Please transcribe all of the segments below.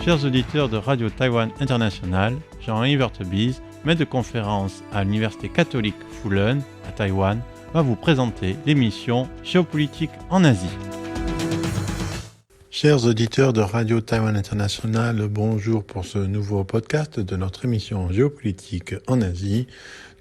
Chers auditeurs de Radio Taïwan International, Jean-Yves Heurtebise, maître de conférence à l'Université catholique Fulun à Taïwan, va vous présenter l'émission Géopolitique en Asie. Chers auditeurs de Radio Taïwan International, bonjour pour ce nouveau podcast de notre émission Géopolitique en Asie.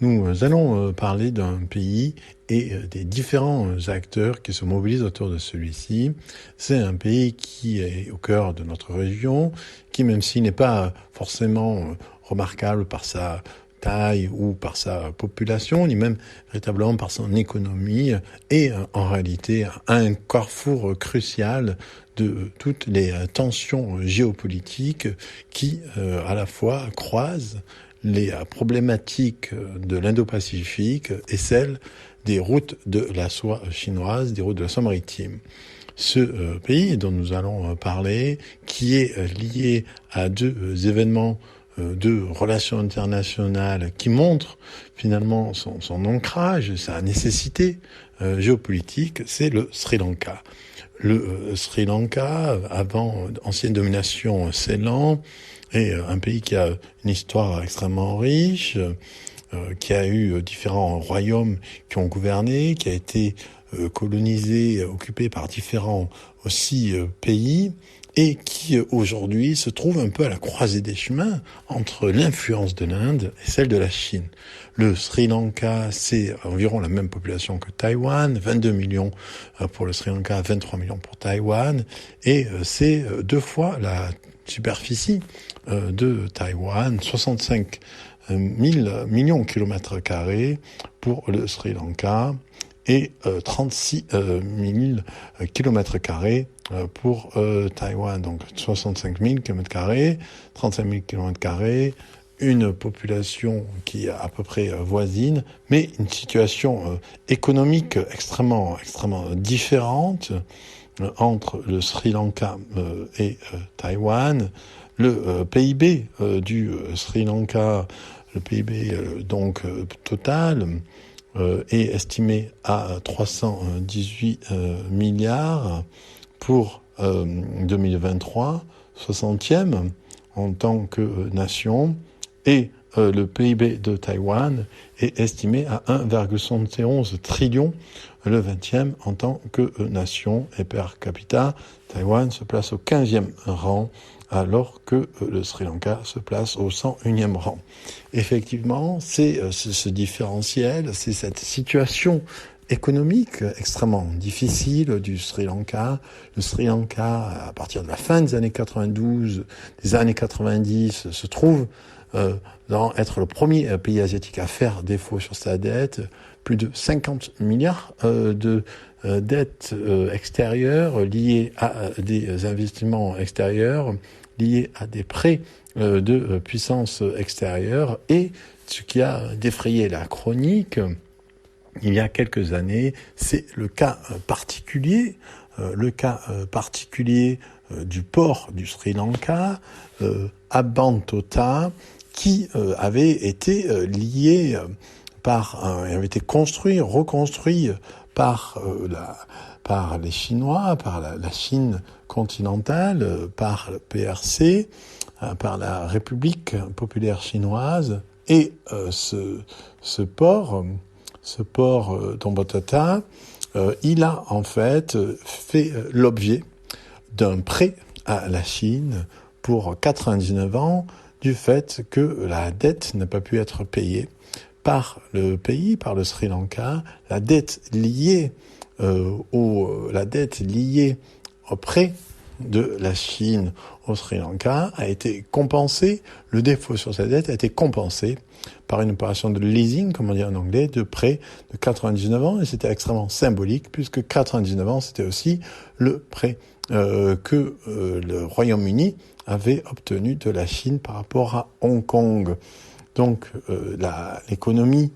Nous allons parler d'un pays et des différents acteurs qui se mobilisent autour de celui-ci. C'est un pays qui est au cœur de notre région, qui même s'il n'est pas forcément remarquable par sa taille ou par sa population, ni même véritablement par son économie, est en réalité un carrefour crucial de toutes les tensions géopolitiques qui, à la fois, croisent les problématiques de l'Indo-Pacifique et celles des routes de la soie chinoise, des routes de la soie maritime. Ce pays dont nous allons parler, qui est lié à deux événements de relations internationales qui montrent finalement son ancrage, sa nécessité géopolitique, c'est le Sri Lanka. Le Sri Lanka, avant ancienne domination Ceylan, est un pays qui a une histoire extrêmement riche, qui a eu différents royaumes qui ont gouverné, qui a été colonisé, occupé par différents aussi pays, et qui aujourd'hui se trouve un peu à la croisée des chemins entre l'influence de l'Inde et celle de la Chine. Le Sri Lanka, c'est environ la même population que Taïwan, 22 millions pour le Sri Lanka, 23 millions pour Taïwan, et c'est deux fois la superficie de Taïwan, 65 000 millions de kilomètres carrés pour le Sri Lanka et 36 000 kilomètres carrés pour Taïwan. Donc 65 000 kilomètres carrés, 35 000 kilomètres carrés, une population qui est à peu près voisine, mais une situation économique extrêmement différente entre le Sri Lanka et Taïwan. Le PIB du Sri Lanka, le PIB total, est estimé à 318 milliards pour 2023, 60e en tant que nation, et le PIB de Taïwan est estimé à 1,71 trillion, le 20e en tant que nation, et per capita, Taïwan se place au 15e rang, alors que le Sri Lanka se place au 101e rang. Effectivement, c'est ce différentiel, c'est cette situation économique extrêmement difficile du Sri Lanka. Le Sri Lanka, à partir de la fin des années 92, des années 90, se trouve dans être le premier pays asiatique à faire défaut sur sa dette, plus de 50 milliards de dettes extérieures liées à des investissements extérieurs, liées à des prêts de puissance extérieure, et ce qui a défrayé la chronique il y a quelques années, c'est le cas particulier du port du Sri Lanka, Hambantota, qui avait été lié avait été reconstruit par les Chinois, par la Chine continentale, par le PRC, par la République populaire chinoise, et ce port d'Hambantota, il a en fait fait l'objet d'un prêt à la Chine pour 99 ans, du fait que la dette n'a pas pu être payée par le pays, par le Sri Lanka. La dette liée au prêt de la Chine au Sri Lanka a été compensée, le défaut sur sa dette a été compensé par une opération de leasing, comme on dit en anglais, de prêt de 99 ans, et c'était extrêmement symbolique, puisque 99 ans, c'était aussi le prêt que le Royaume-Uni avait obtenu de la Chine par rapport à Hong Kong. Donc l'économie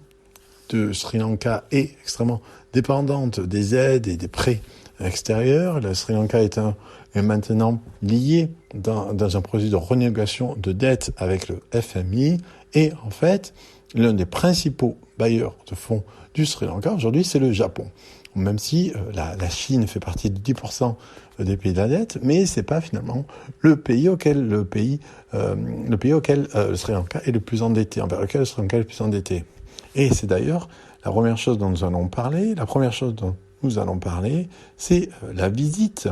de Sri Lanka est extrêmement dépendante des aides et des prêts extérieurs. Le Sri Lanka est maintenant lié dans un processus de renégociation de dette avec le FMI, et en fait, l'un des principaux bailleurs de fonds du Sri Lanka aujourd'hui, c'est le Japon. même si la Chine fait partie de 10% des pays de la dette, mais c'est pas finalement le pays auquel le Sri Lanka est le plus endetté, envers lequel le Sri Lanka est le plus endetté. Et c'est d'ailleurs la première chose dont nous allons parler. La première chose dont nous allons parler, c'est la visite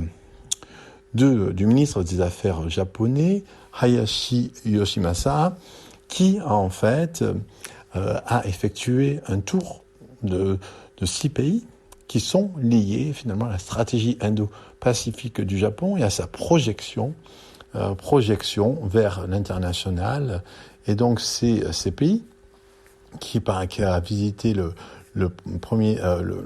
du ministre des Affaires japonais, Hayashi Yoshimasa, qui en fait a effectué un tour de 6 pays qui sont liés finalement à la stratégie indo-pacifique du Japon et à sa projection vers l'international. Et donc ces pays qui a visité le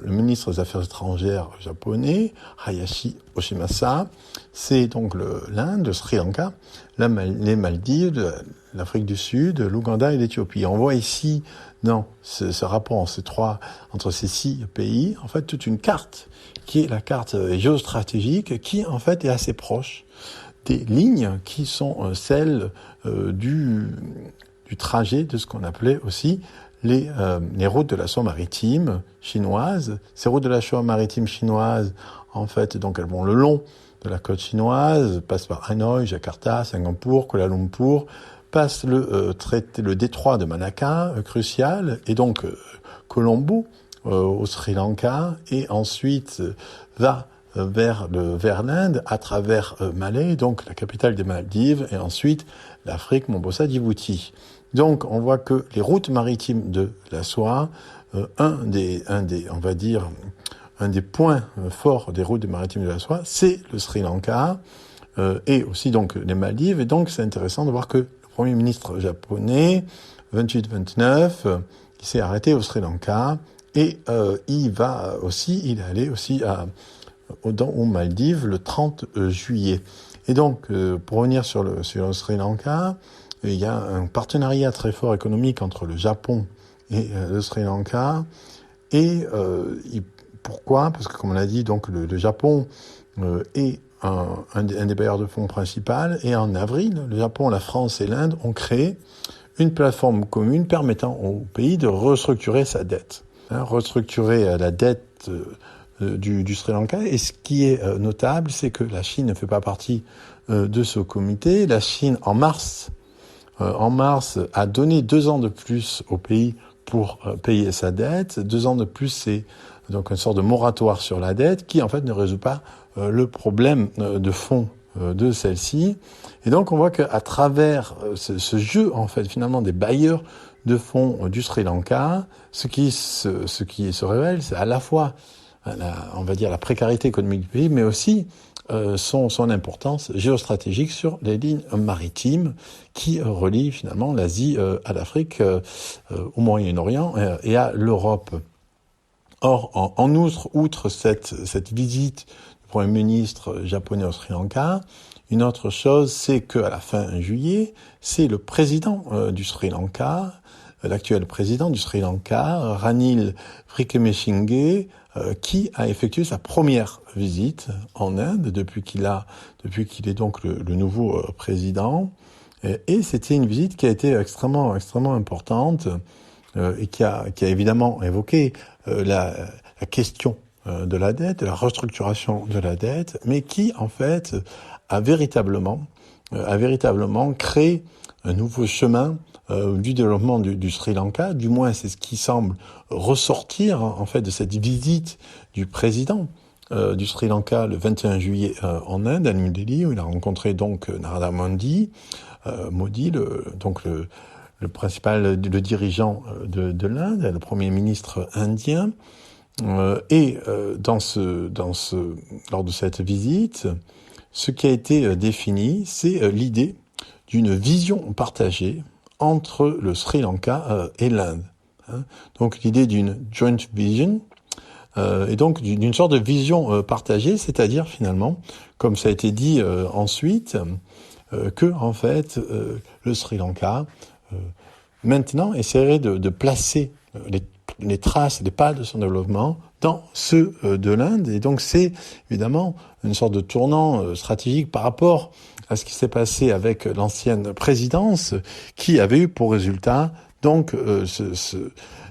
ministre des Affaires étrangères japonais, Hayashi Yoshimasa, c'est donc l'Inde, le Sri Lanka, les Maldives, l'Afrique du Sud, l'Ouganda et l'Éthiopie. On voit ici, dans ce rapport entre ces 6 pays, en fait, toute une carte, qui est la carte géostratégique, qui, en fait, est assez proche des lignes qui sont celles du trajet de ce qu'on appelait aussi les routes de la soie maritime chinoise. Ces routes de la soie maritime chinoise, en fait, donc elles vont le long de la côte chinoise, passent par Hanoï, Jakarta, Singapour, Kuala Lumpur, passent le détroit de Malacca, crucial, et donc Colombo au Sri Lanka, et ensuite va vers l'Inde à travers Malé, donc la capitale des Maldives, et ensuite l'Afrique, Mombasa, Djibouti. Donc, on voit que les routes maritimes de la soie, un des points forts des routes maritimes de la soie, c'est le Sri Lanka, et aussi donc les Maldives. Et donc, c'est intéressant de voir que le Premier ministre japonais, 28-29, il s'est arrêté au Sri Lanka, et il est allé aussi aux Maldives le 30 juillet. Et donc, pour revenir sur le Sri Lanka, il y a un partenariat très fort économique entre le Japon et le Sri Lanka. Et pourquoi ? Parce que, comme on l'a dit, donc le Japon est un des bailleurs de fonds principaux. Et en avril, le Japon, la France et l'Inde ont créé une plateforme commune permettant au pays de restructurer sa dette. Restructurer la dette du Sri Lanka. Et ce qui est notable, c'est que la Chine ne fait pas partie de ce comité. La Chine, en mars, a donné 2 ans de plus au pays pour payer sa dette. 2 ans de plus, c'est donc une sorte de moratoire sur la dette qui, en fait, ne résout pas le problème de fond de celle-ci. Et donc, on voit qu'à travers ce jeu, en fait, finalement, des bailleurs de fonds du Sri Lanka, ce qui se révèle, c'est à la fois, la précarité économique du pays, mais aussi son importance géostratégique sur les lignes maritimes qui relient finalement l'Asie à l'Afrique, au Moyen-Orient et à l'Europe. Or, outre cette visite du Premier ministre japonais au Sri Lanka, une autre chose, c'est qu'à la fin juillet, c'est le président du Sri Lanka, l'actuel président du Sri Lanka, Ranil Wickremesinghe, qui a effectué sa première visite en Inde depuis qu'il est donc le nouveau président. Et c'était une visite qui a été extrêmement importante et qui a évidemment évoqué la question de la dette, de la restructuration de la dette, mais qui en fait a véritablement créé un nouveau chemin du développement du Sri Lanka. Du moins, c'est ce qui semble ressortir en fait de cette visite du président du Sri Lanka le 21 juillet en Inde, à New Delhi, où il a rencontré donc Narendra Modi, le principal, le dirigeant de l'Inde, le premier ministre indien. Lors de cette visite, ce qui a été défini, c'est l'idée d'une vision partagée entre le Sri Lanka et l'Inde. Donc l'idée d'une joint vision, et donc d'une sorte de vision partagée, c'est-à-dire finalement, comme ça a été dit ensuite, que en fait le Sri Lanka maintenant essaierait de placer les traces, les pas de son développement dans ceux de l'Inde. Et donc c'est évidemment une sorte de tournant stratégique par rapport à ce qui s'est passé avec l'ancienne présidence, qui avait eu pour résultat donc le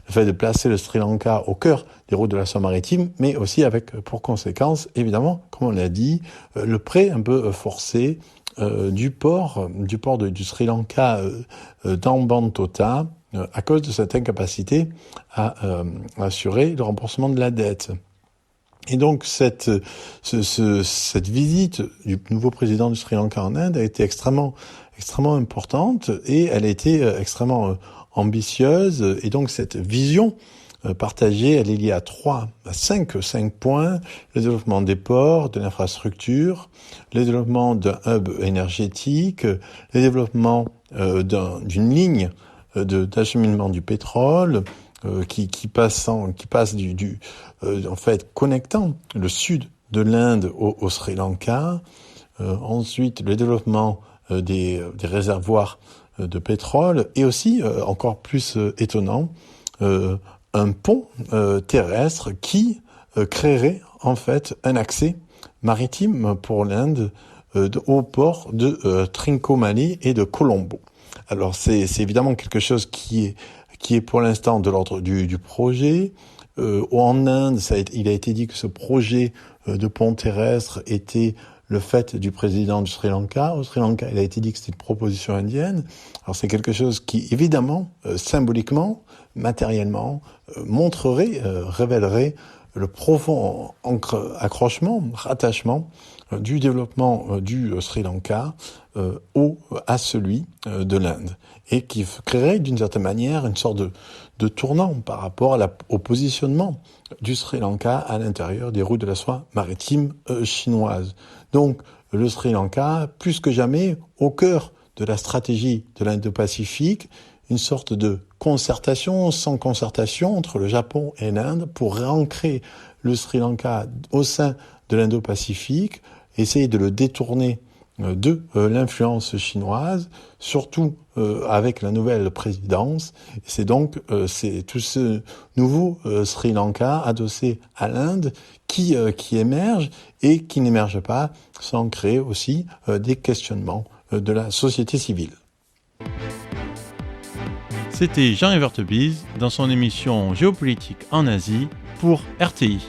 fait de placer le Sri Lanka au cœur des routes de la soie maritime, mais aussi avec pour conséquence, évidemment, comme on l'a dit, le prêt un peu forcé du port du Sri Lanka d'Hambantota à cause de cette incapacité à assurer le remboursement de la dette. Et donc cette visite du nouveau président du Sri Lanka en Inde a été extrêmement importante et elle a été extrêmement ambitieuse. Et donc cette vision partagée, elle est liée à cinq points: le développement des ports, de l'infrastructure, le développement d'un hub énergétique, le développement d'une ligne d'acheminement du pétrole, qui passe en fait connectant le sud de l'Inde au Sri Lanka. Ensuite, le développement des réservoirs de pétrole et aussi, encore plus étonnant, un pont terrestre qui créerait en fait un accès maritime pour l'Inde au port de Trincomalee et de Colombo. Alors c'est évidemment quelque chose qui est pour l'instant de l'ordre du projet. En Inde, il a été dit que ce projet de pont terrestre était le fait du président du Sri Lanka. Au Sri Lanka, il a été dit que c'était une proposition indienne. Alors c'est quelque chose qui, évidemment, symboliquement, matériellement, révélerait le profond rattachement du développement du Sri Lanka à celui de l'Inde, et qui créerait d'une certaine manière une sorte de tournant par rapport au positionnement du Sri Lanka à l'intérieur des routes de la soie maritime chinoises. Donc le Sri Lanka, plus que jamais, au cœur de la stratégie de l'Indo-Pacifique, une sorte de concertation sans concertation entre le Japon et l'Inde pour réancrer le Sri Lanka au sein de l'Indo-Pacifique, essayer de le détourner de l'influence chinoise, surtout avec la nouvelle présidence. C'est donc tout ce nouveau Sri Lanka adossé à l'Inde qui émerge et qui n'émerge pas sans créer aussi des questionnements de la société civile. C'était Jean-Yves Heurtebise dans son émission Géopolitique en Asie pour RTI.